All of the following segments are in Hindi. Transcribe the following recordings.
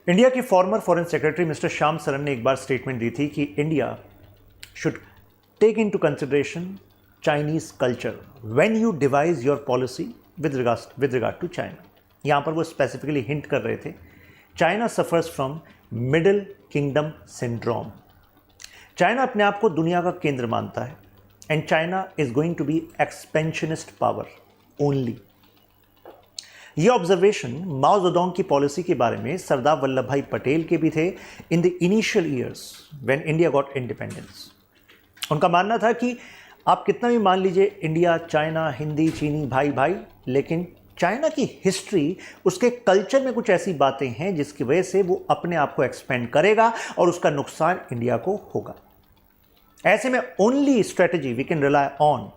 इंडिया के former foreign secretary mister Shyam Saran ने एक बार स्टेटमेंट दी थी कि India should take into consideration Chinese culture when you devise your policy with regard to China. यहाँ पर वो स्पेसिफिकली हिंट कर रहे थे China suffers from middle kingdom syndrome. China अपने आप को दुनिया का केंद्र मानता है and China is going to be expansionist power only. ये ऑब्जर्वेशन माओ जेडोंग की पॉलिसी के बारे में सरदार वल्लभ भाई पटेल के भी थे in the initial years when India got independence. उनका मानना था कि आप कितना भी मान लीजिए इंडिया, चाइना, हिंदी, चीनी भाई भाई, लेकिन चाइना की हिस्ट्री, उसके कल्चर में कुछ ऐसी बातें हैं जिसकी वजह से वो अपने आप को एक्सपेंड करेगा और उसका नुकसान इंडिया को होगा। ऐसे में only strategy we can rely on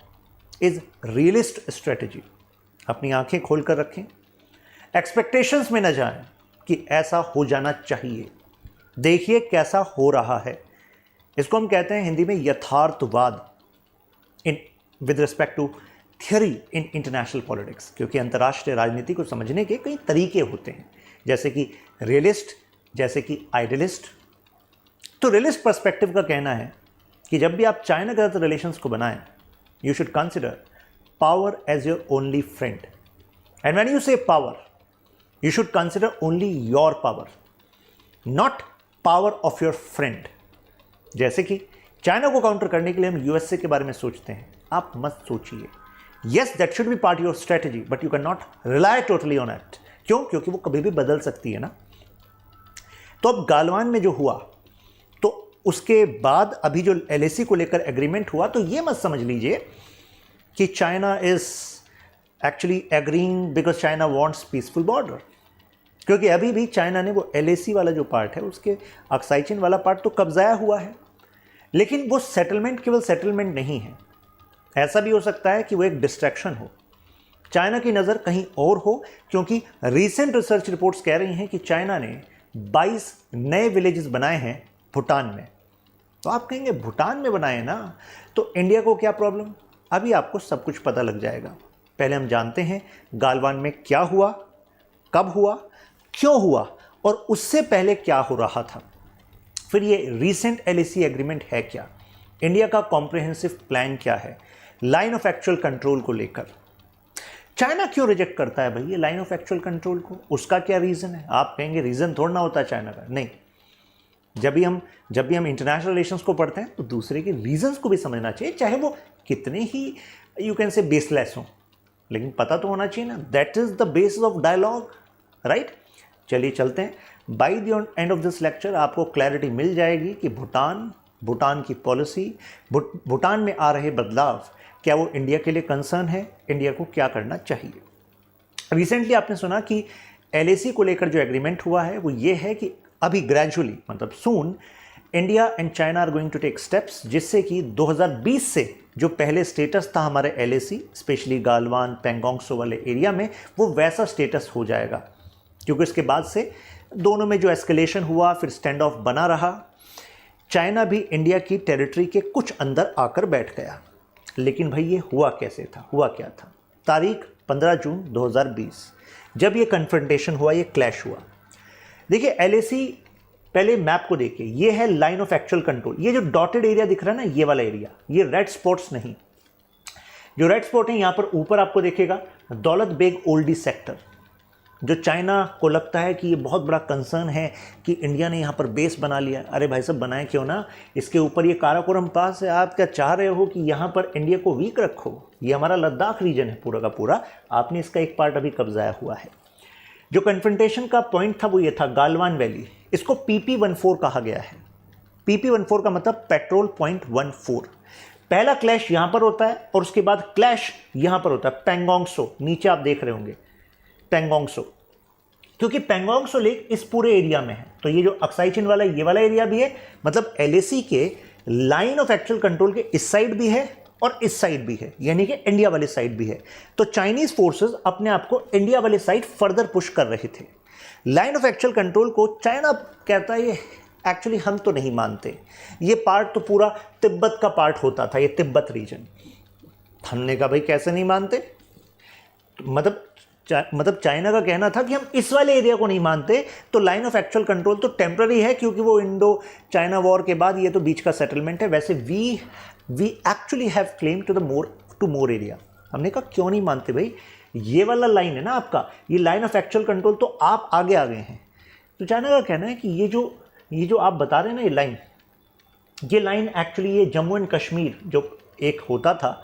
is realist strategy. अपनी आंखें खोलकर रखें, एक्सपेक्टेशंस में न जाएं कि ऐसा हो जाना चाहिए, देखिए कैसा हो रहा है। इसको हम कहते हैं हिंदी में यथार्थवाद in with respect to theory in international politics, क्योंकि अंतर्राष्ट्रीय राजनीति को समझने के कई तरीके होते हैं, जैसे कि रियलिस्ट, जैसे कि आइडियलिस्ट। तो रियलिस्ट पर्सपेक्टिव का कहना है कि जब भी आप चाइना के साथ रिलेशंस को बनाएं, you should consider power as your only friend, and when you say power you should consider only your power, not power of your friend। जैसे कि चाइना को काउंटर करने के लिए हम यूएसए के बारे में सोचते हैं, आप मत सोचिए। yes that should be part of your strategy but you cannot rely totally on it। क्यों? क्योंकि वो कभी भी बदल सकती है ना। तो अब गालवान में जो हुआ, तो उसके बाद अभी जो एलएसी को लेकर एग्रीमेंट हुआ, तो ये मत समझ लीजिए कि China is actually agreeing because China wants peaceful border, क्योंकि अभी भी चाइना ने वो एलएसी वाला जो पार्ट है, उसके अक्साई चीन वाला पार्ट तो कब्जाया हुआ है, लेकिन वो सेटलमेंट केवल सेटलमेंट नहीं है। ऐसा भी हो सकता है कि वो एक डिस्ट्रैक्शन हो, चाइना की नज़र कहीं और हो, क्योंकि रीसेंट रिसर्च रिपोर्ट्स कह रही हैं कि चाइना ने 22 नए विलेजेस बनाए हैं भूटान में। तो आप कहेंगे भूटान में बनाए ना, तो इंडिया को क्या प्रॉब्लम? अभी आपको सब कुछ पता लग जाएगा। पहले हम जानते हैं गालवान में क्या हुआ, कब हुआ, क्यों हुआ, और उससे पहले क्या हो रहा था। फिर ये रीसेंट एलएसी एग्रीमेंट है क्या, इंडिया का कॉम्प्रिहेंसिव प्लान क्या है लाइन ऑफ एक्चुअल कंट्रोल को लेकर। चाइना क्यों रिजेक्ट करता है भाई ये लाइन ऑफ एक्चुअल कंट्रोल को? उसका क्या रीज़न है? आप कहेंगे रीज़न थोड़ा ना होता चाइना का। नहीं, जब भी हम इंटरनेशनल रिलेशंस को पढ़ते हैं तो दूसरे के रीजंस को भी समझना चाहिए, चाहे वो कितने ही यू कैन से बेसलेस हों, लेकिन पता तो होना चाहिए ना। That is the basis of dialogue, right. चलिए चलते हैं। By the end of this lecture आपको क्लैरिटी मिल जाएगी कि भूटान की पॉलिसी, भूटान में आ रहे बदलाव, क्या वो इंडिया के लिए कंसर्न है, इंडिया को क्या करना चाहिए। रिसेंटली आपने सुना कि एलएसी को लेकर जो एग्रीमेंट हुआ है वो ये है कि अभी ग्रेजुअली, मतलब soon, India and China are going to take steps, जिससे कि 2020 से जो पहले स्टेटस था हमारे एलएसी, स्पेशली गालवान, पेंगोंग त्सो वाले एरिया में, वो वैसा स्टेटस हो जाएगा। क्योंकि इसके बाद से दोनों में जो एस्केलेशन हुआ, फिर स्टैंड ऑफ बना रहा, चाइना भी इंडिया की टेरिटरी के कुछ अंदर आकर बैठ गया। लेकिन भाई ये हुआ कैसे था, हुआ क्या था? तारीख 15 जून 2020 जब ये कन्फ्रंटेशन हुआ, ये क्लैश हुआ। देखिए एलएसी, पहले मैप को देखिए, ये है लाइन ऑफ एक्चुअल कंट्रोल। ये जो डॉटेड एरिया दिख रहा है ना, ये वाला एरिया, ये रेड स्पॉट्स नहीं। जो रेड स्पॉट है यहाँ पर ऊपर आपको देखेगा दौलत बेग ओल्डी सेक्टर, जो चाइना को लगता है कि ये बहुत बड़ा कंसर्न है कि इंडिया ने यहाँ पर बेस बना लिया। अरे भाई साहब, बनाए क्यों ना, इसके ऊपर ये काराकोरम पास है। आप क्या चाह रहे हो कि यहाँ पर इंडिया को वीक रखो? ये हमारा लद्दाख रीजन है पूरा का पूरा, आपने इसका एक पार्ट अभी कब्जाया हुआ है। जो कन्फ्रंटेशन का पॉइंट था वो ये था गालवान वैली, इसको PP14 कहा गया है। PP14 का मतलब पेट्रोल पॉइंट 14। पहला क्लैश यहाँ पर होता है और उसके बाद क्लैश यहाँ पर होता है पेंगोंग त्सो, नीचे आप देख रहे होंगे पेंगोंग त्सो, क्योंकि पेंगोंग त्सो लेक इस पूरे एरिया में है। तो ये जो अक्साई चीन वाला ये वाला एरिया भी है, मतलब एलएसी के लाइन ऑफ एक्चुअल कंट्रोल के इस साइड भी है और इस साइड भी है, यानी कि इंडिया वाली साइड भी है। तो चाइनीज फोर्सेस अपने आप को इंडिया वाली साइड फर्दर पुश कर रहे थे। लाइन ऑफ एक्चुअल कंट्रोल को चाइना कहता है ये एक्चुअली हम तो नहीं मानते, ये पार्ट तो पूरा तिब्बत का पार्ट होता था, ये तिब्बत रीजन। हमने कहा भाई कैसे नहीं मानते, मतलब मतलब चाइना का कहना था कि हम इस वाले एरिया को नहीं मानते, तो लाइन ऑफ एक्चुअल कंट्रोल तो टेम्पररी है क्योंकि वो इंडो चाइना वॉर के बाद ये तो बीच का सेटलमेंट है। वैसे we actually have claim to more area. हमने कहा क्यों नहीं मानते भाई, ये वाला लाइन है ना आपका, ये लाइन ऑफ एक्चुअल कंट्रोल, तो आप आगे आ गए हैं। तो चाइना का कहना है कि ये जो आप बता रहे हैं ना, ये लाइन एक्चुअली ये जम्मू एंड कश्मीर जो एक होता था,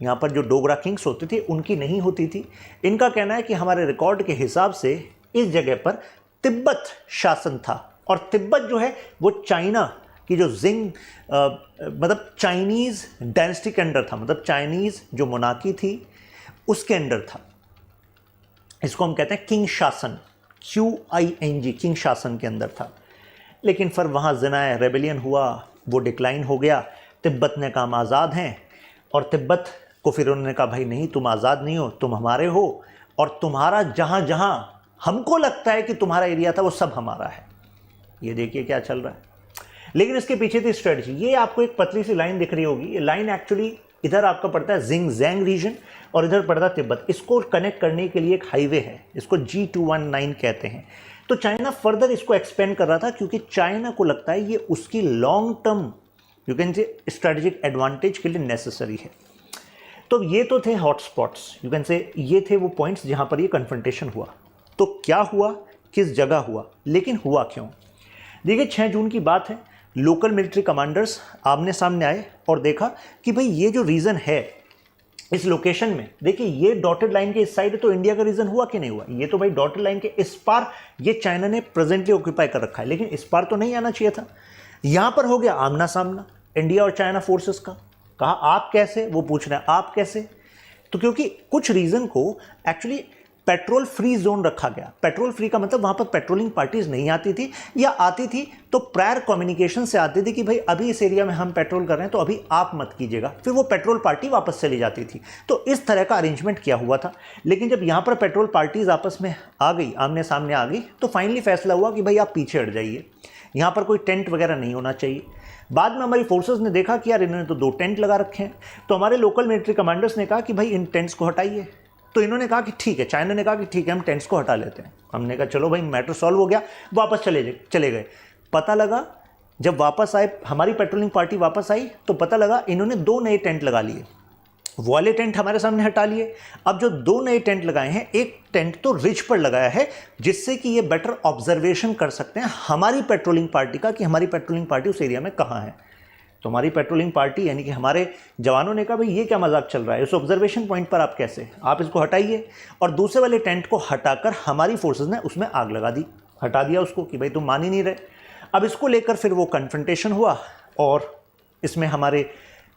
यहाँ पर जो डोगरा किंग्स होते थे उनकी नहीं होती थी। इनका कहना है कि हमारे रिकॉर्ड के हिसाब से इस जगह पर तिब्बत शासन था, और तिब्बत जो है वो चाइना की जो जिंग मतलब चाइनीज़ डायनेस्टी के अंडर था, मतलब चाइनीज़ जो मोनार्की थी उसके अंडर था। इसको हम कहते हैं किंग शासन, QING, किंग शासन के अंदर था। लेकिन फिर वहाँ ज़नाए रेबेलियन हुआ, वो डिक्लाइन हो गया। तिब्बत ने कहा हम आज़ाद हैं, और तिब्बत को फिर उन्होंने कहा भाई नहीं, तुम आज़ाद नहीं हो, तुम हमारे हो, और तुम्हारा जहाँ जहाँ हमको लगता है कि तुम्हारा एरिया था वो सब हमारा है। ये देखिए क्या चल रहा है। लेकिन इसके पीछे थी स्ट्रेटजी। ये आपको एक पतली सी लाइन दिख रही होगी, ये लाइन एक्चुअली इधर आपका पड़ता है जिंगजैंग रीजन और इधर पड़ता है तिब्बत। इसको कनेक्ट करने के लिए एक हाईवे है, इसको G219 कहते हैं। तो चाइना फर्दर इसको एक्सपेंड कर रहा था क्योंकि चाइना को लगता है ये उसकी लॉन्ग टर्म यू कैन से स्ट्रेटेजिक एडवांटेज के लिए नेसेसरी है। तो ये तो थे हॉटस्पॉट्स, यू कैन से ये थे वो पॉइंट्स जहाँ पर ये कन्फ्रंटेशन हुआ। तो क्या हुआ, किस जगह हुआ, लेकिन हुआ क्यों? देखिए 6 जून की बात है, लोकल मिलिट्री कमांडर्स आमने सामने आए और देखा कि भाई ये जो रीजन है इस लोकेशन में, देखिए ये डॉटेड लाइन के इस साइड तो इंडिया का रीजन हुआ कि नहीं हुआ, ये तो भाई डॉटेड लाइन के इस पार ये चाइना ने प्रेजेंटली ऑक्यूपाई कर रखा है, लेकिन इस पार तो नहीं आना चाहिए था। यहां पर हो गया आमना सामना इंडिया और चाइना फोर्सेस का। कहा आप कैसे, वो पूछ रहे हैं आप कैसे। तो क्योंकि कुछ रीजन को एक्चुअली पेट्रोल फ्री जोन रखा गया। पेट्रोल फ्री का मतलब वहां पर पेट्रोलिंग पार्टीज नहीं आती थी, या आती थी तो प्रायर कम्युनिकेशन से आती थी कि भाई अभी इस एरिया में हम पेट्रोल कर रहे हैं तो अभी आप मत कीजिएगा, फिर वो पेट्रोल पार्टी वापस चली जाती थी। तो इस तरह का अरेंजमेंट किया हुआ था। लेकिन जब यहाँ पर पेट्रोल पार्टीज आपस में आ गई, आमने सामने आ गई, तो फाइनली फैसला हुआ कि भाई आप पीछे हट जाइए, यहाँ पर कोई टेंट वगैरह नहीं होना चाहिए। बाद में हमारी फोर्सेस ने देखा कि यार इन्होंने तो 2 टेंट लगा रखे हैं, तो हमारे लोकल मिलिट्री कमांडर्स ने कहा कि भाई इन टेंट्स को हटाइए। तो इन्होंने कहा कि ठीक है, चाइना ने कहा कि ठीक है हम टेंट्स को हटा लेते हैं। हमने कहा चलो भाई मैटर सॉल्व हो गया, वापस चले गए। पता लगा जब वापस आए, हमारी पेट्रोलिंग पार्टी वापस आई, तो पता लगा इन्होंने 2 नए टेंट लगा लिए। वो वाले टेंट हमारे सामने हटा लिए। अब जो 2 नए टेंट लगाए हैं, एक टेंट तो रिज पर लगाया है जिससे कि ये बेटर ऑब्जर्वेशन कर सकते हैं हमारी पेट्रोलिंग पार्टी का कि हमारी पेट्रोलिंग पार्टी उस एरिया में कहाँ है। तो हमारी पेट्रोलिंग पार्टी यानी कि हमारे जवानों ने कहा भाई ये क्या मजाक चल रहा है, इस ऑब्जर्वेशन पॉइंट पर आप कैसे, आप इसको हटाइए। और दूसरे वाले टेंट को हटाकर हमारी फोर्सेस ने उसमें आग लगा दी, हटा दिया उसको कि भाई तुम मान ही नहीं रहे। अब इसको लेकर फिर वो कन्फ्रंटेशन हुआ और इसमें हमारे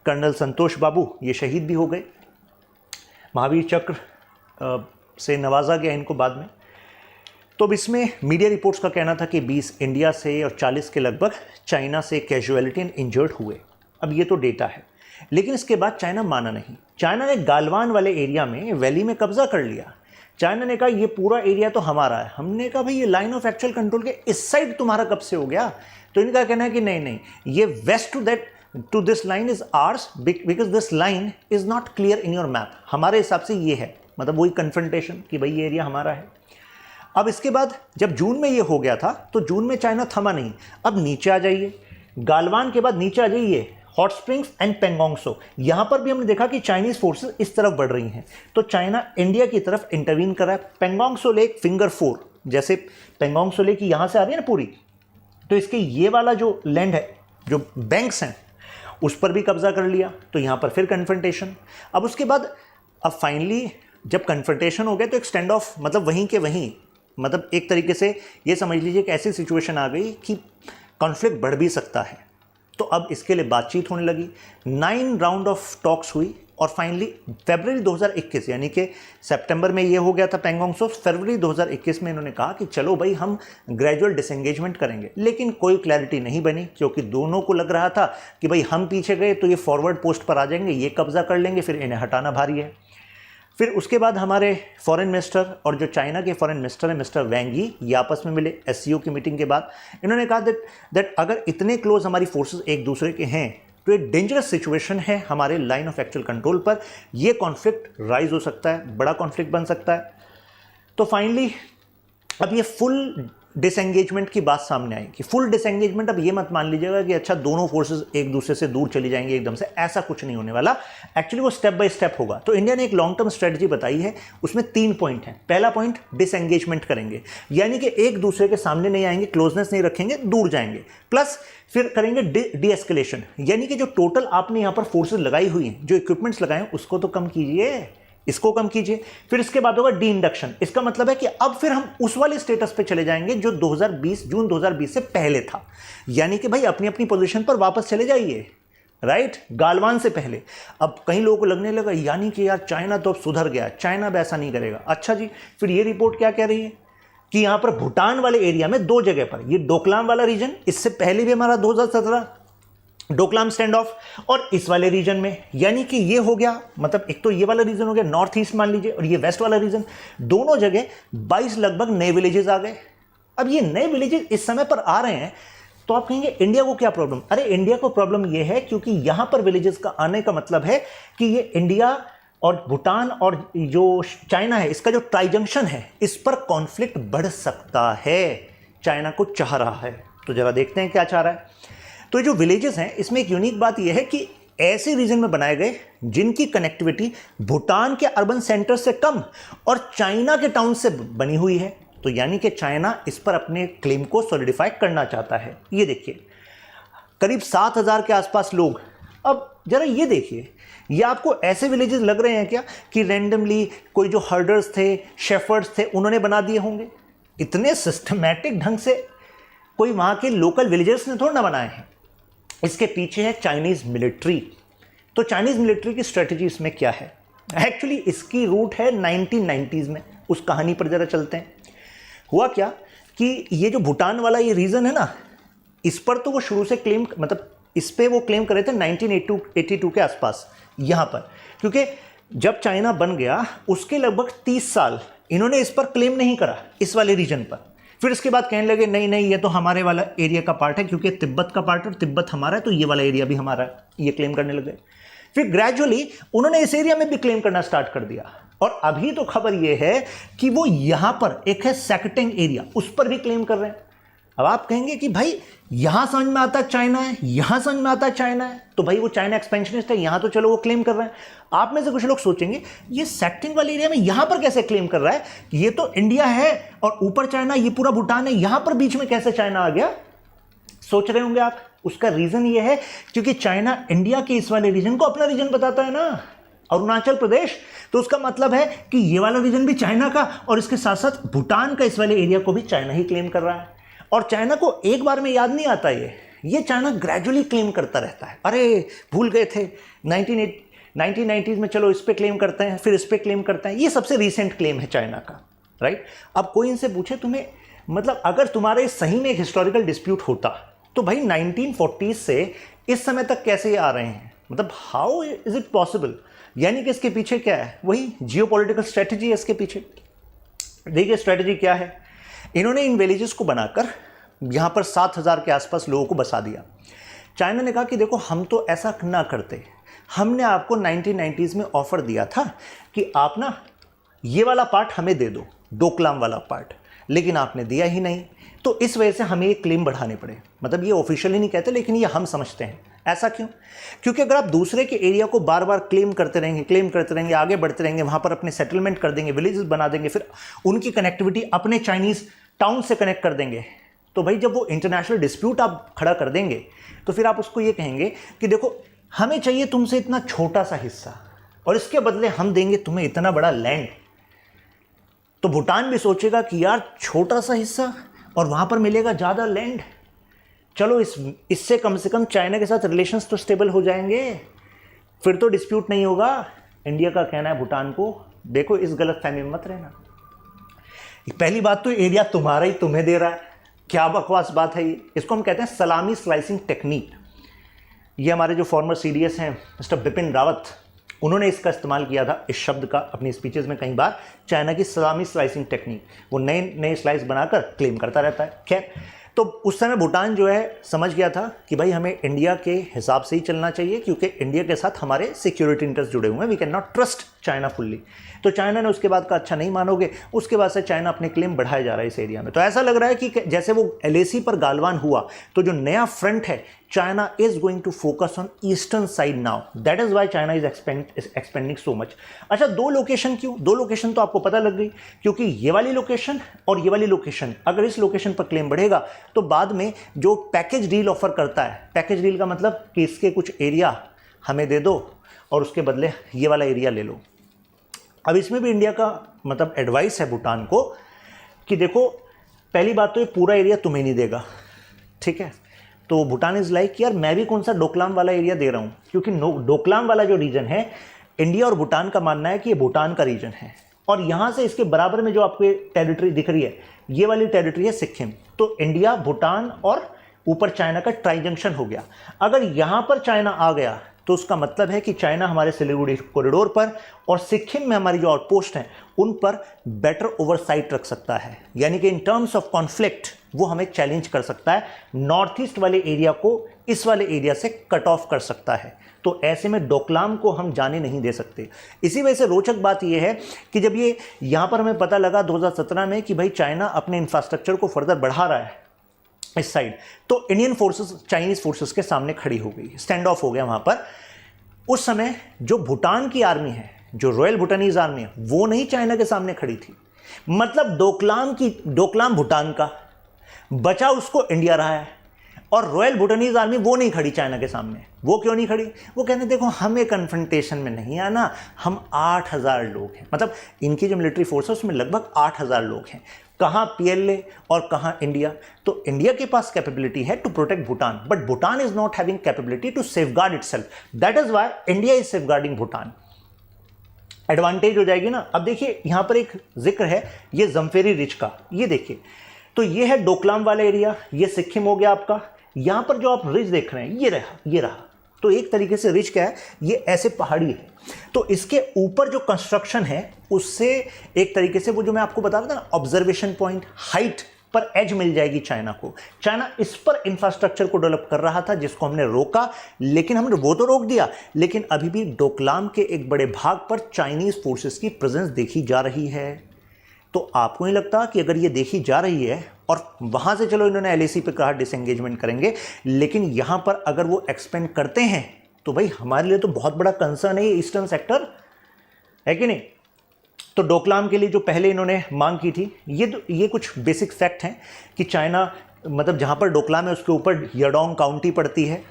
कर्नल संतोष बाबू ये शहीद भी हो गए। महावीर चक्र से नवाजा गया इनको बाद में। तो अब इसमें मीडिया रिपोर्ट्स का कहना था कि 20 इंडिया से और 40 के लगभग चाइना से कैजुअलिटी एंड इंजर्ड हुए। अब ये तो डेटा है, लेकिन इसके बाद चाइना माना नहीं। चाइना ने गालवान वाले एरिया में वैली में कब्जा कर लिया। चाइना ने कहा ये पूरा एरिया तो हमारा है। हमने कहा भाई ये लाइन ऑफ एक्चुअल कंट्रोल के इस साइड तुम्हारा कब से हो गया? तो इनका कहना है कि नहीं, ये west to this line is ours because this line is not clear in your map. हमारे हिसाब से ये है, मतलब वही कन्फ्रंटेशन कि भाई ये एरिया हमारा है। अब इसके बाद जब जून में ये हो गया था तो जून में चाइना थमा नहीं। अब नीचे आ जाइए, गालवान के बाद नीचे आ जाइए हॉट स्प्रिंग्स एंड पेंगोंगसो। यहां पर भी हमने देखा कि चाइनीज फोर्सेस इस तरफ बढ़ रही हैं, तो चाइना इंडिया की तरफ इंटरवीन कर रहा है। पेंगोंगसो लेक फिंगर 4, जैसे पेंगोंगसो लेक की यहां से आ रही है ना पूरी, तो इसके ये वाला जो लैंड है, जो बैंक्स हैं, उस पर भी कब्जा कर लिया। तो यहां पर फिर कन्फ्रंटेशन। अब उसके बाद अब फाइनली जब कन्फ्रंटेशन हो गया तो एक स्टैंड ऑफ, मतलब वहीं के वहीं, मतलब एक तरीके से ये समझ लीजिए कि ऐसी सिचुएशन आ गई कि कॉन्फ्लिक्ट बढ़ भी सकता है। तो अब इसके लिए बातचीत होने लगी। 9 राउंड ऑफ टॉक्स हुई और फाइनली फरवरी 2021, यानी कि सितंबर में ये हो गया था पेंगोंगसो, फरवरी 2021 में इन्होंने कहा कि चलो भाई हम ग्रेजुअल डिसएंगेजमेंट करेंगे। लेकिन कोई क्लैरिटी नहीं बनी क्योंकि दोनों को लग रहा था कि भाई हम पीछे गए तो ये फॉरवर्ड पोस्ट पर आ जाएंगे, ये कब्जा कर लेंगे, फिर इन्हें हटाना भारी है। फिर उसके बाद हमारे फॉरेन मिनिस्टर और जो चाइना के फॉरेन मिनिस्टर हैं मिस्टर वैंग यी, ये आपस में मिले एससीओ की मीटिंग के बाद। इन्होंने कहा दैट अगर इतने क्लोज हमारी फोर्सेस एक दूसरे के हैं तो एक डेंजरस सिचुएशन है हमारे लाइन ऑफ एक्चुअल कंट्रोल पर। ये कॉन्फ्लिक्ट राइज हो सकता है, बड़ा कॉन्फ्लिक्ट बन सकता है। तो फाइनली अब ये फुल डिसएंगेजमेंट की बात सामने आई कि फुल डिसएंगेजमेंट, अब ये मत मान लीजिएगा कि अच्छा दोनों फोर्सेस एक दूसरे से दूर चली जाएंगे एकदम से, ऐसा कुछ नहीं होने वाला। एक्चुअली वो स्टेप बाय स्टेप होगा। तो इंडिया ने एक लॉन्ग टर्म स्ट्रेटजी बताई है, उसमें 3 पॉइंट हैं। पहला पॉइंट, डिसएंगेजमेंट करेंगे, यानी कि एक दूसरे के सामने नहीं आएंगे, क्लोजनेस नहीं रखेंगे, दूर जाएंगे। प्लस फिर करेंगे डी एस्केलेशन, यानी कि जो टोटल आपने यहाँ पर फोर्सेज लगाई हुई हैं, जो इक्विपमेंट्स लगाए हैं, उसको तो कम कीजिए, इसको कम कीजिए। फिर इसके बाद होगा डी इंडक्शन। इसका मतलब है कि अब फिर हम उस वाले स्टेटस पे चले जाएंगे जो 2020 जून 2020 से पहले था, यानी कि भाई अपनी अपनी पोजीशन पर वापस चले जाइए, राइट, गालवान से पहले। अब कई लोगों को लगने लगा यानी कि यार चाइना तो अब सुधर गया, चाइना अब ऐसा नहीं करेगा। अच्छा जी, फिर ये रिपोर्ट क्या कह रही है कि यहां पर भूटान वाले एरिया में 2 जगह पर, ये डोकलाम वाला रीजन, इससे पहले भी हमारा 2017 डोकलाम स्टैंड ऑफ, और इस वाले रीजन में, यानी कि ये हो गया, मतलब एक तो ये वाला रीजन हो गया नॉर्थ ईस्ट मान लीजिए, और ये वेस्ट वाला रीजन, दोनों जगह 22 लगभग नए विलेजेस आ गए। अब ये नए विलेजेस इस समय पर आ रहे हैं, तो आप कहेंगे इंडिया को क्या प्रॉब्लम? अरे इंडिया को प्रॉब्लम ये है क्योंकि यहां पर विलेजेस का आने का मतलब है कि ये इंडिया और भूटान और जो चाइना है, इसका जो ट्राई जंक्शन है, इस पर कॉन्फ्लिक्ट बढ़ सकता है। चाइना को चाह रहा है, तो जरा देखते हैं क्या चाह रहा है। तो ये जो विलेजेस हैं, इसमें एक यूनिक बात यह है कि ऐसे रीजन में बनाए गए जिनकी कनेक्टिविटी भूटान के अर्बन सेंटर से कम और चाइना के टाउन से बनी हुई है। तो यानी कि चाइना इस पर अपने क्लेम को सॉलिडिफाई करना चाहता है। ये देखिए, करीब 7,000 के आसपास लोग। अब जरा ये देखिए, ये आपको ऐसे विलेजेस लग रहे हैं क्या कि रैंडमली कोई जो हर्डर्स थे, शेफर्ड्स थे, उन्होंने बना दिए होंगे? इतने सिस्टमैटिक ढंग से कोई वहां के लोकल विलेजर्स ने थोड़ा ना बनाए हैं। इसके पीछे है चाइनीज मिलिट्री। तो चाइनीज मिलिट्री की स्ट्रेटजी इसमें क्या है? एक्चुअली इसकी रूट है 1990s में। उस कहानी पर जरा चलते हैं। हुआ क्या कि ये जो भूटान वाला ये रीजन है ना, इस पर तो वो शुरू से क्लेम, मतलब इस पे वो क्लेम कर रहे थे 1982 के आसपास यहाँ पर, क्योंकि जब चाइना बन गया उसके लगभग 30 साल इन्होंने इस पर क्लेम नहीं करा, इस वाले रीजन पर। फिर इसके बाद कहने लगे नहीं नहीं, ये तो हमारे वाला एरिया का पार्ट है, क्योंकि तिब्बत का पार्ट है और तिब्बत हमारा है, तो ये वाला एरिया भी हमारा है, ये क्लेम करने लगे। फिर ग्रेजुअली उन्होंने इस एरिया में भी क्लेम करना स्टार्ट कर दिया, और अभी तो खबर ये है कि वो यहां पर एक है सेकटेंग एरिया, उस पर भी क्लेम कर रहे हैं। अब आप कहेंगे कि भाई यहां समझ में आता चाइना है, यहां समझ में आता चाइना है, तो भाई वो चाइना एक्सपेंशनिस्ट है, यहां तो चलो वो क्लेम कर रहे हैं। आप में से कुछ लोग सोचेंगे ये सेक्टिंग वाले एरिया में यहां पर कैसे क्लेम कर रहा है, ये तो इंडिया है और ऊपर चाइना, ये पूरा भूटान है, यहां पर बीच में कैसे चाइना आ गया? सोच रहे होंगे आप। उसका रीजन ये है क्योंकि चाइना इंडिया के इस वाले रीजन को अपना रीजन बताता है ना, अरुणाचल प्रदेश, तो उसका मतलब है कि ये वाला रीजन भी चाइना का, और इसके साथ साथ भूटान का इस वाले एरिया को भी चाइना ही क्लेम कर रहा है। और चाइना को एक बार में याद नहीं आता, ये चाइना ग्रेजुअली क्लेम करता रहता है। अरे भूल गए थे 1990s में, चलो इस पे क्लेम करते हैं, फिर इस पे क्लेम करते हैं। ये सबसे रीसेंट क्लेम है चाइना का, राइट। अब कोई इनसे पूछे तुम्हें, मतलब अगर तुम्हारे सही में एक हिस्टोरिकल डिस्प्यूट होता तो भाई 1940s से इस समय तक कैसे ये आ रहे हैं, मतलब हाउ इज इट पॉसिबल? यानी कि इसके पीछे क्या है? वही जियोपॉलिटिकल स्ट्रेटजी है इसके पीछे। देखिए स्ट्रेटजी क्या है। इन्होंने इन विलेजेस को बनाकर यहाँ पर 7,000 के आसपास लोगों को बसा दिया। चाइना ने कहा कि देखो हम तो ऐसा ना करते, हमने आपको 1990s में ऑफर दिया था कि आप ना ये वाला पार्ट हमें दे दो, डोकलाम वाला पार्ट, लेकिन आपने दिया ही नहीं, तो इस वजह से हमें ये क्लेम बढ़ाने पड़े। मतलब ये ऑफिशियली नहीं कहते, लेकिन ये हम समझते हैं। ऐसा क्यों? क्योंकि अगर आप दूसरे के एरिया को बार बार क्लेम करते रहेंगे, आगे बढ़ते रहेंगे, वहाँ पर अपने सेटलमेंट कर देंगे, विलेजेस बना देंगे, फिर उनकी कनेक्टिविटी अपने चाइनीज़ टाउन से कनेक्ट कर देंगे, तो भाई जब वो इंटरनेशनल डिस्प्यूट आप खड़ा कर देंगे तो फिर आप उसको ये कहेंगे कि देखो हमें चाहिए तुमसे इतना छोटा सा हिस्सा और इसके बदले हम देंगे तुम्हें इतना बड़ा लैंड। तो भूटान भी सोचेगा कि यार छोटा सा हिस्सा और वहाँ पर मिलेगा ज़्यादा लैंड, चलो इससे कम से कम चाइना के साथ रिलेशंस तो स्टेबल हो जाएंगे, फिर तो डिस्प्यूट नहीं होगा। इंडिया का कहना है भूटान को, देखो इस गलत फहमी में मत रहना। पहली बात तो एरिया तुम्हारा ही तुम्हें दे रहा है, क्या बकवास बात है ये। इसको हम कहते हैं सलामी स्लाइसिंग टेक्निक। ये हमारे जो फॉर्मर सीडीएस हैं मिस्टर बिपिन रावत, उन्होंने इसका इस्तेमाल किया था, इस शब्द का, अपनी स्पीचेस में कई बार। चाइना की सलामी स्लाइसिंग टेक्निक, वो नए नए स्लाइस बनाकर क्लेम करता रहता है। खैर, तो उस समय भूटान जो है समझ गया था कि भाई हमें इंडिया के हिसाब से ही चलना चाहिए, क्योंकि इंडिया के साथ हमारे सिक्योरिटी इंटरेस्ट जुड़े हुए हैं, we can not trust China fully. तो चाइना ने उसके बाद कहा अच्छा नहीं मानोगे, उसके बाद से चाइना अपने क्लेम बढ़ाया जा रहा है इस एरिया में। तो ऐसा लग रहा है कि जैसे वो LAC पर गालवान हुआ, तो जो नया फ्रंट है, China is going to focus on eastern side now, that is why China is expanding so much. अच्छा, 2 लोकेशन क्यों? 2 लोकेशन तो आपको पता लग गई, क्योंकि ये वाली लोकेशन और ये वाली लोकेशन, अगर इस लोकेशन पर क्लेम बढ़ेगा तो बाद में जो पैकेज डील ऑफर करता है, पैकेज डील का मतलब कि इसके कुछ एरिया हमें दे दो और उसके बदले ये वाला एरिया ले लो। अब इसमें भी इंडिया का मतलब एडवाइस है भूटान को कि देखो, पहली बात तो ये पूरा एरिया तुम्हें नहीं देगा, ठीक है। तो भूटान इज लाइक यार मैं भी कौन सा डोकलाम वाला एरिया दे रहा हूँ, क्योंकि डोकलाम वाला जो रीजन है, इंडिया और भूटान का मानना है कि ये भूटान का रीजन है, और यहाँ से इसके बराबर में जो आपको टेरिटरी दिख रही है, ये वाली टेरिटरी है सिक्किम। तो इंडिया, भूटान और ऊपर चाइना का ट्राई जंक्शन हो गया। अगर यहाँ पर चाइना आ गया तो उसका मतलब है कि चाइना हमारे सिलीगुड़ी कॉरिडोर पर और सिक्किम में हमारी जो आउटपोस्ट हैं उन पर बेटर ओवरसाइट रख सकता है, यानी कि इन टर्म्स ऑफ कॉन्फ्लिक्ट वो हमें चैलेंज कर सकता है, नॉर्थ ईस्ट वाले एरिया को इस वाले एरिया से कट ऑफ कर सकता है। तो ऐसे में डोकलाम को हम जाने नहीं दे सकते। इसी वजह से रोचक बात यह है कि जब ये यहाँ पर हमें पता लगा 2017 में कि भाई चाइना अपने इंफ्रास्ट्रक्चर को फर्दर बढ़ा रहा है इस साइड, तो इंडियन फोर्सेस चाइनीज फोर्सेस के सामने खड़ी हो गई, स्टैंड ऑफ हो गया वहां पर। उस समय जो भूटान की आर्मी है, जो रॉयल भूटानीज आर्मी है, वो नहीं चाइना के सामने खड़ी थी। मतलब डोकलाम भूटान का बचा, उसको इंडिया रहा है, और रॉयल भूटानीज आर्मी वो नहीं खड़ी चाइना के सामने। वो क्यों नहीं खड़ी? वो कहते देखो हमें कन्फ्रंटेशन में नहीं आना, हम 8000 लोग हैं, मतलब इनकी जो मिलिट्री फोर्स है उसमें लगभग 8000 लोग हैं। कहाँ PLA और कहाँ इंडिया? तो इंडिया के पास कैपेबिलिटी है to protect Bhutan, but Bhutan is not having capability to safeguard itself, that is why India is safeguarding Bhutan. Advantage हो जाएगी ना। अब देखिए यहां पर एक जिक्र है ये जमफेरी रिज का, ये देखिए, तो ये है डोकलाम वाला एरिया, ये सिक्किम हो गया आपका। यहां पर जो आप रिज देख रहे हैं ये रहा। तो एक तरीके से रिज क्या है, ये ऐसे पहाड़ी है, तो इसके ऊपर जो कंस्ट्रक्शन है उससे एक तरीके से वो जो मैं आपको बता रहा था ना, ऑब्जर्वेशन पॉइंट, हाइट पर एज मिल जाएगी चाइना को। चाइना इस पर इंफ्रास्ट्रक्चर को डेवलप कर रहा था, जिसको हमने रोका, लेकिन हमने वो तो रोक दिया, लेकिन अभी भी डोकलाम के एक बड़े भाग पर चाइनीज फोर्सेस की प्रेजेंस देखी जा रही है। तो आपको नहीं लगता कि अगर ये देखी जा रही है और वहां से चलो इन्होंने LAC पे कहा डिसएंगेजमेंट करेंगे, लेकिन यहां पर अगर वो एक्सपेंड करते हैं तो भाई हमारे लिए तो बहुत बड़ा कंसर्न है ये ईस्टर्न सेक्टर, है कि नहीं? तो डोकलाम के लिए जो पहले इन्होंने मांग की थी, ये कुछ बेसिक फैक्ट हैं कि चाइना, मतलब जहां पर डोकलाम है उसके ऊपर यडोंग काउंटी पड़ती है,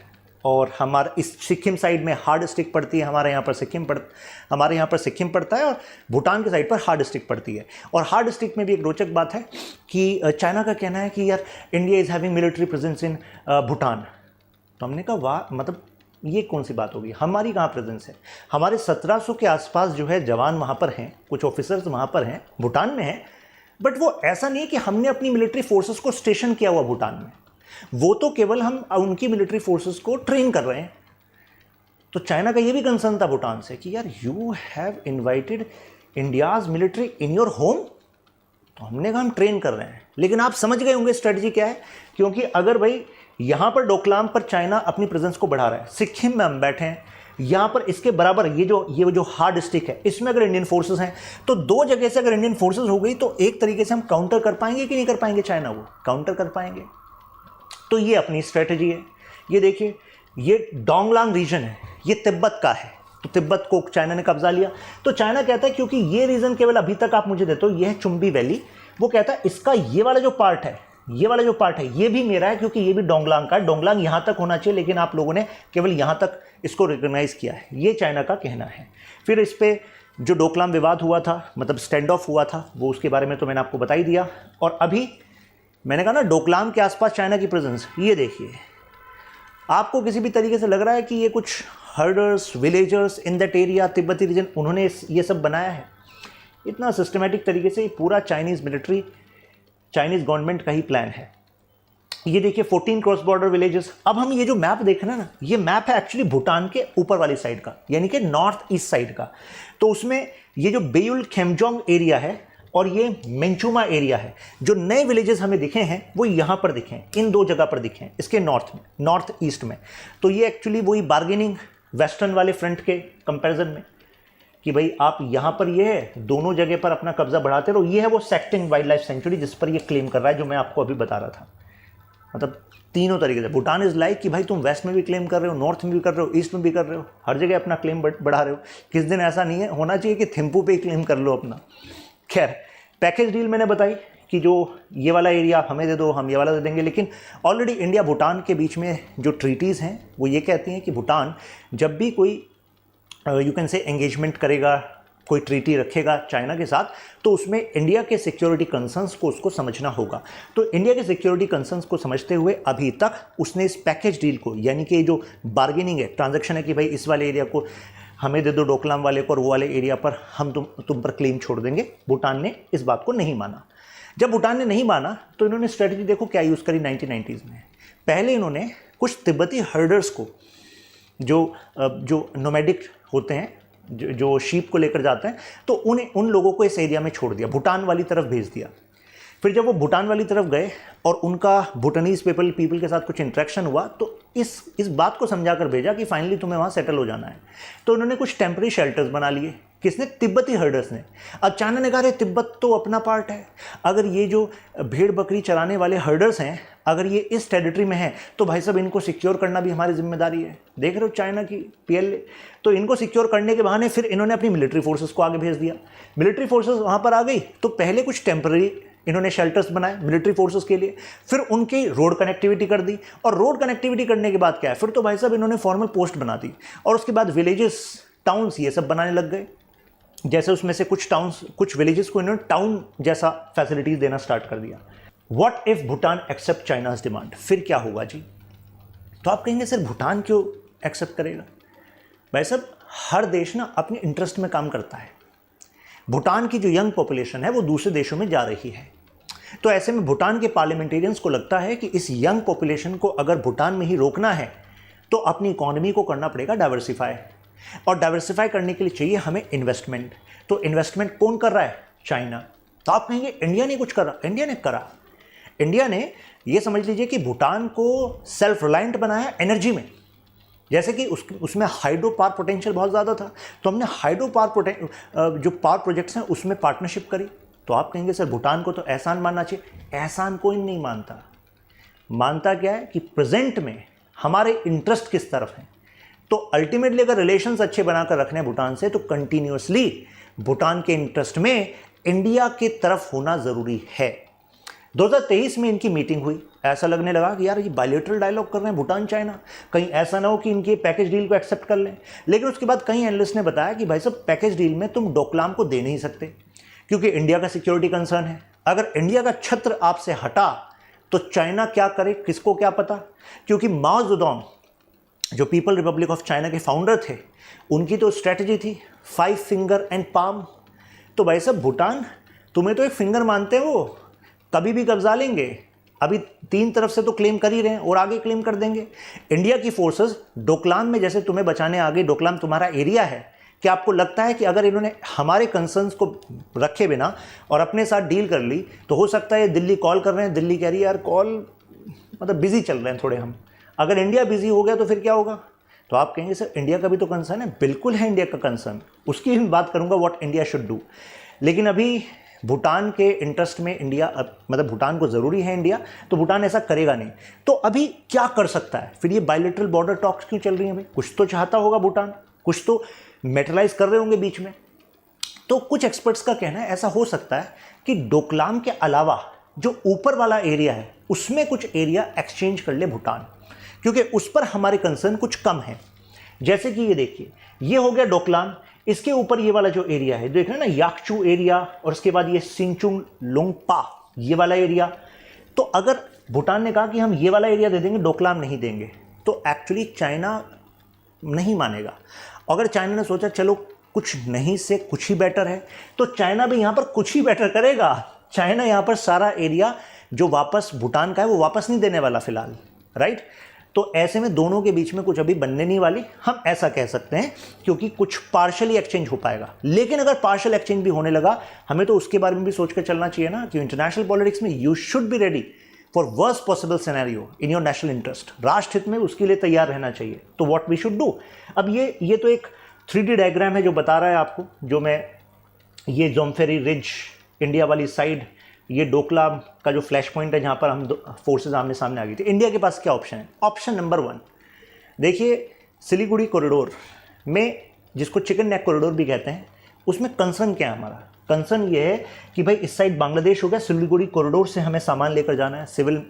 और हमारा इस सिक्किम साइड में हार्ड स्टिक पड़ती है, हमारे यहाँ पर सिक्किम पड़ता है, और भूटान के साइड पर हार्ड स्टिक पड़ती है। और हार्ड स्टिक में भी एक रोचक बात है कि चाइना का कहना है कि यार India is having military presence in Bhutan. तो हमने कहा वाह, मतलब ये कौन सी बात होगी, हमारी कहाँ प्रेजेंस है? हमारे 1700 के आसपास जो है जवान वहाँ पर हैं, कुछ ऑफिसर्स वहाँ पर हैं, भूटान में हैं, बट वो ऐसा नहीं है कि हमने अपनी मिलिट्री फोर्सेस को स्टेशन किया हुआ भूटान में, वो तो केवल हम उनकी मिलिट्री फोर्सेस को ट्रेन कर रहे हैं। तो चाइना का ये भी कंसर्न था भूटान से कि यार you have invited India's military in your home. तो हमने कहा हम ट्रेन कर रहे हैं, लेकिन आप समझ गए होंगे स्ट्रेटजी क्या है, क्योंकि अगर भाई यहां पर डोकलाम पर चाइना अपनी प्रेजेंस को बढ़ा रहा है, सिक्किम में हम बैठे हैं, यहां पर इसके बराबर ये जो हार्ड स्टिक है इसमें अगर इंडियन फोर्सेस हैं, तो 2 जगह से अगर इंडियन फोर्सेस हो गई तो एक तरीके से हम काउंटर कर पाएंगे कि नहीं कर पाएंगे? चाइना वो काउंटर कर पाएंगे। तो ये अपनी स्ट्रेटजी है। ये देखिए, ये डोंगलांग रीजन है, ये तिब्बत का है, तो तिब्बत को चाइना ने कब्जा लिया। तो चाइना कहता है क्योंकि ये रीजन केवल अभी तक आप मुझे देते हो, ये है चुम्बी वैली, वो कहता है इसका ये वाला जो पार्ट है ये भी मेरा है, क्योंकि ये भी डोंगलांग का है, डोंगलांग यहां तक होना चाहिए, लेकिन आप लोगों ने केवल यहां तक इसको रिकॉग्नाइज किया है, ये चाइना का कहना है। फिर इस पे जो डोकलाम विवाद हुआ था, मतलब स्टैंड ऑफ हुआ था, वो उसके बारे में तो मैंने आपको बता ही दिया। और अभी मैंने कहा ना डोकलाम के आसपास चाइना की प्रेजेंस, ये देखिए, आपको किसी भी तरीके से लग रहा है कि ये कुछ herders, villagers in that area, तिब्बती रीजन, उन्होंने ये सब बनाया है? इतना सिस्टमेटिक तरीके से पूरा चाइनीज़ मिलिट्री, चाइनीज़ गवर्नमेंट का ही प्लान है। ये देखिए 14 क्रॉस बॉर्डर विलेजेस। अब हम ये जो मैप देख रहे हैं ना, ये मैप है एक्चुअली भूटान के ऊपर वाली साइड का, यानी कि नॉर्थ ईस्ट साइड का। तो उसमें ये जो बेयुल खेमजोंग एरिया है और ये मेंचुमा एरिया है। जो नए विलेजेस हमें दिखे हैं वो यहाँ पर दिखे हैं, इन दो जगह पर दिखे हैं, इसके नॉर्थ में, नॉर्थ ईस्ट में। तो ये एक्चुअली वही बार्गेनिंग वेस्टर्न वाले फ्रंट के कंपैरिजन में कि भाई आप यहाँ पर ये है, दोनों जगह पर अपना कब्जा बढ़ाते रहो। ये है वो सेक्टिंग वाइल्ड लाइफ सेंचुरी जिस पर ये क्लेम कर रहा है, जो मैं आपको अभी बता रहा था। मतलब तीनों तरीके से भूटान इज लाइक कि भाई तुम वेस्ट में भी क्लेम कर रहे हो, नॉर्थ में भी कर रहे हो, ईस्ट में भी कर रहे हो, हर जगह अपना क्लेम बढ़ा रहे हो। किस दिन ऐसा नहीं है होना चाहिए कि थिम्पू पे ही क्लेम कर लो अपना। खैर, पैकेज डील मैंने बताई कि जो ये वाला एरिया आप हमें दे दो, हम ये वाला दे देंगे। लेकिन ऑलरेडी इंडिया भूटान के बीच में जो ट्रीटीज़ हैं वो ये कहती हैं कि भूटान जब भी कोई यू कैन से एंगेजमेंट करेगा, कोई ट्रीटी रखेगा चाइना के साथ, तो उसमें इंडिया के सिक्योरिटी कंसर्न्स को उसको समझना होगा। तो इंडिया के सिक्योरिटी कंसर्न्स को समझते हुए अभी तक उसने इस पैकेज डील को, यानी कि जो बार्गेनिंग है, ट्रांजैक्शन है कि भाई इस वाले एरिया को हमें दे दो डोकलाम वाले को और वो वाले एरिया पर हम तुम पर क्लेम छोड़ देंगे, भूटान ने इस बात को नहीं माना। जब भूटान ने नहीं माना तो इन्होंने स्ट्रेटजी देखो क्या यूज़ करी 1990s में। पहले इन्होंने कुछ तिब्बती हर्डर्स को, जो नोमैडिक होते हैं, जो शीप को लेकर जाते हैं, तो उन लोगों को इस एरिया में छोड़ दिया, भूटान वाली तरफ भेज दिया। फिर जब वो भूटान वाली तरफ गए और उनका भूटानीज पीपल के साथ कुछ इंटरेक्शन हुआ, तो इस बात को समझा कर भेजा कि फाइनली तुम्हें वहाँ सेटल हो जाना है। तो उन्होंने कुछ टेम्पररी शेल्टर्स बना लिए। किसने? तिब्बती हर्डर्स ने। अब चाइना ने कहा अरे तिब्बत तो अपना पार्ट है, अगर ये जो भेड़ बकरी चराने वाले हर्डर्स हैं, अगर ये इस टेरिटरी में हैं तो भाई साहब इनको सिक्योर करना भी हमारी जिम्मेदारी है। देख रहे हो चाइना की PLA। तो इनको सिक्योर करने के बहाने फिर इन्होंने अपनी मिलिट्री फोर्सेस को आगे भेज दिया। मिलिट्री फोर्सेस वहाँ पर आ गई तो पहले कुछ टेम्पररी इन्होंने शेल्टर्स बनाए मिलिट्री फोर्सेस के लिए, फिर उनकी रोड कनेक्टिविटी कर दी, और रोड कनेक्टिविटी करने के बाद क्या है, फिर तो भाई साहब इन्होंने फॉर्मल पोस्ट बना दी, और उसके बाद विलेजेस, टाउन्स ये सब बनाने लग गए। जैसे उसमें से कुछ विलेजेस को इन्होंने टाउन जैसा फैसिलिटीज देना स्टार्ट कर दिया। What if Bhutan accept China's demand? फिर क्या होगा जी? तो आप कहेंगे सर भूटान क्यों एक्सेप्ट करेगा? भाई साहब हर देश ना अपने इंटरेस्ट में काम करता है। भूटान की जो यंग पॉपुलेशन है वो दूसरे देशों में जा रही है, तो ऐसे में भूटान के पार्लियामेंटेरियंस को लगता है कि इस यंग पॉपुलेशन को अगर भूटान में ही रोकना है तो अपनी इकोनॉमी को करना पड़ेगा डाइवर्सिफाई, और डाइवर्सिफाई करने के लिए चाहिए हमें इन्वेस्टमेंट। तो इन्वेस्टमेंट कौन कर रहा है? चाइना। तो आप कहेंगे इंडिया ने कुछ करा? इंडिया ने करा। इंडिया ने ये समझ लीजिए कि भूटान को सेल्फ रिलायंट बनाया एनर्जी में। जैसे कि उसमें हाइड्रो पावर पोटेंशियल बहुत ज़्यादा था, तो हमने हाइड्रो पावर जो पावर प्रोजेक्ट्स हैं उसमें पार्टनरशिप करी। तो आप कहेंगे सर भूटान को तो एहसान मानना चाहिए। एहसान कोई नहीं मानता। मानता क्या है कि प्रेजेंट में हमारे इंटरेस्ट किस तरफ हैं। तो अल्टीमेटली अगर रिलेशंस अच्छे बनाकर रखने हैं भूटान से, तो कंटिन्यूसली भूटान के इंटरेस्ट में इंडिया की तरफ होना ज़रूरी है। 2023 में इनकी मीटिंग हुई, ऐसा लगने लगा कि यार ये बायलैटरल डायलॉग कर रहे हैं भूटान चाइना, कहीं ऐसा ना हो कि इनके पैकेज डील को एक्सेप्ट कर लें। लेकिन उसके बाद कई एनालिस्ट ने बताया कि भाई साहब पैकेज डील में तुम डोकलाम को दे नहीं सकते, क्योंकि इंडिया का सिक्योरिटी कंसर्न है। अगर इंडिया का छत्र आपसे हटा तो चाइना क्या करे किसको क्या पता। क्योंकि माओ ज़ेडोंग जो पीपल रिपब्लिक ऑफ चाइना के फाउंडर थे, उनकी तो स्ट्रेटजी थी 5 फिंगर एंड पाम। तो भाई साहब भूटान तुम्हें तो एक फिंगर मानते हो, कभी भी कब्जा लेंगे। अभी 3 तरफ से तो क्लेम कर ही रहे हैं और आगे क्लेम कर देंगे। इंडिया की फोर्सेस डोकलाम में जैसे तुम्हें बचाने आ गई, डोकलाम तुम्हारा एरिया है। क्या आपको लगता है कि अगर इन्होंने हमारे कंसर्न्स को रखे बिना और अपने साथ डील कर ली, तो हो सकता है दिल्ली कॉल कर रहे हैं, दिल्ली कह रही है यार कॉल मतलब बिजी चल रहे हैं थोड़े हम, अगर इंडिया बिजी हो गया तो फिर क्या होगा? तो आप कहेंगे सर इंडिया का भी तो कंसर्न है। बिल्कुल है इंडिया का कंसर्न, उसकी भी बात करूंगा व्हाट इंडिया शुड डू। लेकिन अभी भूटान के इंटरेस्ट में इंडिया, मतलब भूटान को ज़रूरी है इंडिया, तो भूटान ऐसा करेगा नहीं। तो अभी क्या कर सकता है? फिर ये बायलैटरल बॉर्डर टॉक्स क्यों चल रही हैं भाई? कुछ तो चाहता होगा भूटान, कुछ तो मेटलाइज कर रहे होंगे बीच में। तो कुछ एक्सपर्ट्स का कहना है ऐसा हो सकता है कि डोकलाम के अलावा जो ऊपर वाला एरिया है उसमें कुछ एरिया एक्सचेंज कर ले भूटान, क्योंकि उस पर हमारे कंसर्न कुछ कम है। जैसे कि ये देखिए, ये हो गया डोकलाम, इसके ऊपर ये वाला जो एरिया है देख रहे हैं ना, याकचू एरिया, और उसके बाद ये सिंचुंग लोंगपा ये वाला एरिया। तो अगर भूटान ने कहा कि हम ये वाला एरिया दे देंगे, डोकलाम नहीं देंगे, तो एक्चुअली चाइना नहीं मानेगा। अगर चाइना ने सोचा चलो कुछ नहीं से कुछ ही बेटर है, तो चाइना भी यहाँ पर कुछ ही बेटर करेगा। चाइना यहाँ पर सारा एरिया जो वापस भूटान का है वो वापस नहीं देने वाला फिलहाल, राइट। तो ऐसे में दोनों के बीच में कुछ अभी बनने नहीं वाली, हम ऐसा कह सकते हैं, क्योंकि कुछ पार्शली एक्सचेंज हो पाएगा। लेकिन अगर पार्शल एक्सचेंज भी होने लगा, हमें तो उसके बारे में भी सोच कर चलना चाहिए ना कि इंटरनेशनल पॉलिटिक्स में you should be ready for worst possible scenario in your national interest. राष्ट्र हित में उसके लिए तैयार रहना चाहिए। तो व्हाट वी शुड डू, अब ये तो एक 3D डायग्राम है जो बता रहा है आपको, जो मैं ये जोमफेरी रिज इंडिया वाली साइड, ये डोकलाम का जो फ्लैश पॉइंट है जहाँ पर हम फोर्सेज आमने सामने आ गई थी। इंडिया के पास क्या ऑप्शन है? ऑप्शन नंबर 1, देखिए सिलीगुड़ी कॉरिडोर में, जिसको चिकन नेक कॉरिडोर भी कहते हैं, उसमें कंसर्न क्या है हमारा? कंसर्न ये है कि भाई इस साइड बांग्लादेश हो गया, सिलीगुड़ी कॉरिडोर से हमें सामान लेकर जाना है, सिविल,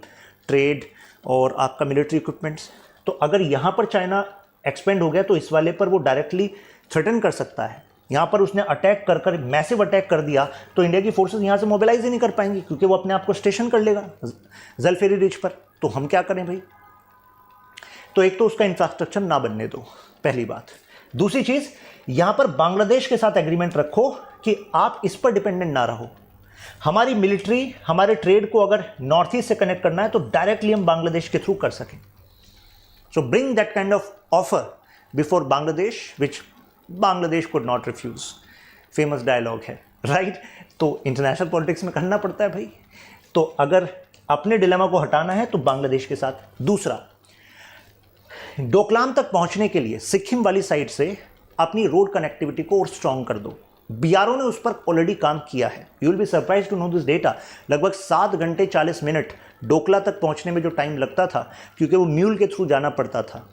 ट्रेड और आपका मिलिट्री इक्विपमेंट्स। तो अगर यहाँ पर चाइना एक्सपेंड हो गया तो इस वाले पर वो डायरेक्टली थ्रेटन कर सकता है। यहाँ पर उसने अटैक कर मैसिव अटैक कर दिया तो इंडिया की फोर्सेस यहाँ से मोबिलाइज ही नहीं कर पाएंगी, क्योंकि वो अपने आप को स्टेशन कर लेगा जलफेरी रिज पर। तो हम क्या करें भाई? तो एक तो उसका इंफ्रास्ट्रक्चर ना बनने दो, पहली बात। दूसरी चीज़, यहाँ पर बांग्लादेश के साथ एग्रीमेंट रखो कि आप इस पर डिपेंडेंट ना रहो। हमारी मिलिट्री, हमारे ट्रेड को अगर नॉर्थ ईस्ट से कनेक्ट करना है तो डायरेक्टली हम बांग्लादेश के थ्रू कर सकें। So bring that kind of offer before Bangladesh which Bangladesh could not refuse. Famous dialogue है, राइट? तो इंटरनेशनल पॉलिटिक्स में करना पड़ता है भाई। तो अगर अपने डिलेमा को हटाना है तो बांग्लादेश के साथ। दूसरा, डोकलाम तक पहुंचने के लिए सिक्किम वाली साइड से अपनी रोड कनेक्टिविटी को और स्ट्रॉन्ग कर दो। बीआरओ ने उस पर ऑलरेडी काम किया है। You will be surprise to know this data. लगभग 7 घंटे 40 मिनट डोकला तक पहुंचने में जो टाइम लगता था, क्योंकि वो म्यूल के थ्रू जाना पड़ता था,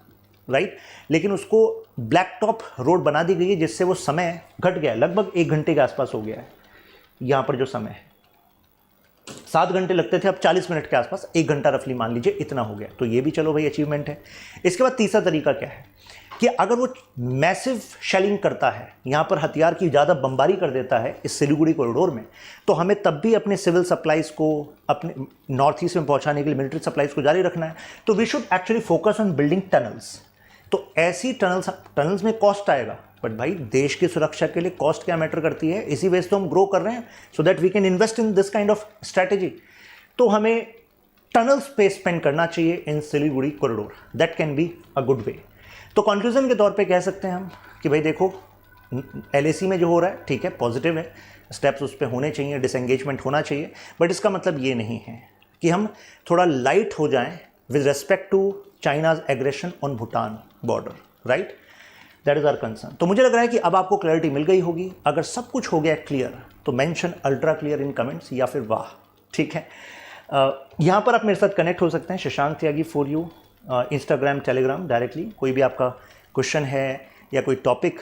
राइट? लेकिन उसको ब्लैक टॉप रोड बना दी गई है, जिससे वो समय घट गया है, लगभग 1 घंटे के आसपास हो गया है। यहाँ पर जो समय है 7 घंटे लगते थे, अब 40 मिनट के आसपास, 1 घंटा रफली मान लीजिए, इतना हो गया। तो ये भी चलो भाई अचीवमेंट है। इसके बाद तीसरा तरीका क्या है कि अगर वो मैसिव शेलिंग करता है, यहाँ पर हथियार की ज़्यादा बमबारी कर देता है इस सिलीगुड़ी कॉरिडोर में, तो हमें तब भी अपने सिविल सप्लाईज़ को अपने नॉर्थ ईस्ट में पहुँचाने के लिए मिलिट्री सप्लाईज़ को जारी रखना है। तो we should actually focus on building tunnels. तो ऐसी टनल्स में कॉस्ट आएगा, बट भाई देश की सुरक्षा के लिए कॉस्ट क्या मैटर करती है? इसी वजह से तो हम ग्रो कर रहे हैं, so that we can invest in this kind of strategy. तो हमें टनल्स पे स्पेंड करना चाहिए in Siliguri corridor, that can be a good way. तो कंक्लूजन के तौर पे कह सकते हैं हम कि भाई देखो, LAC में जो हो रहा है ठीक है, पॉजिटिव है, स्टेप्स उस पर होने चाहिए, डिसएंगेजमेंट होना चाहिए, बट इसका मतलब ये नहीं है कि हम थोड़ा लाइट हो जाएं with respect to China's aggression on Bhutan border, right? That is our concern. तो मुझे लग रहा है कि अब आपको क्लैरिटी मिल गई होगी। अगर सब कुछ हो गया क्लियर तो mention ultra clear in comments या फिर वाह, ठीक है? यहाँ पर आप मेरे साथ कनेक्ट हो सकते हैं, Shashank Tyagi for you, Instagram, Telegram, directly. कोई भी आपका क्वेश्चन है या कोई टॉपिक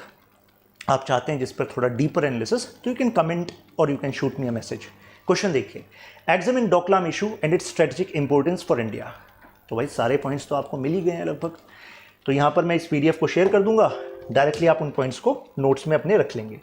आप चाहते हैं जिस पर थोड़ा डीपर एनालिसिस, तो यू कैन कमेंट और you can shoot me a message. Question देखिए, examine Doklam issue and it's strategic importance for India. तो भाई सारे पॉइंट्स तो आपको मिल ही गए हैं लगभग। तो यहाँ पर मैं इस PDF को शेयर कर दूंगा, डायरेक्टली आप उन पॉइंट्स को नोट्स में अपने रख लेंगे।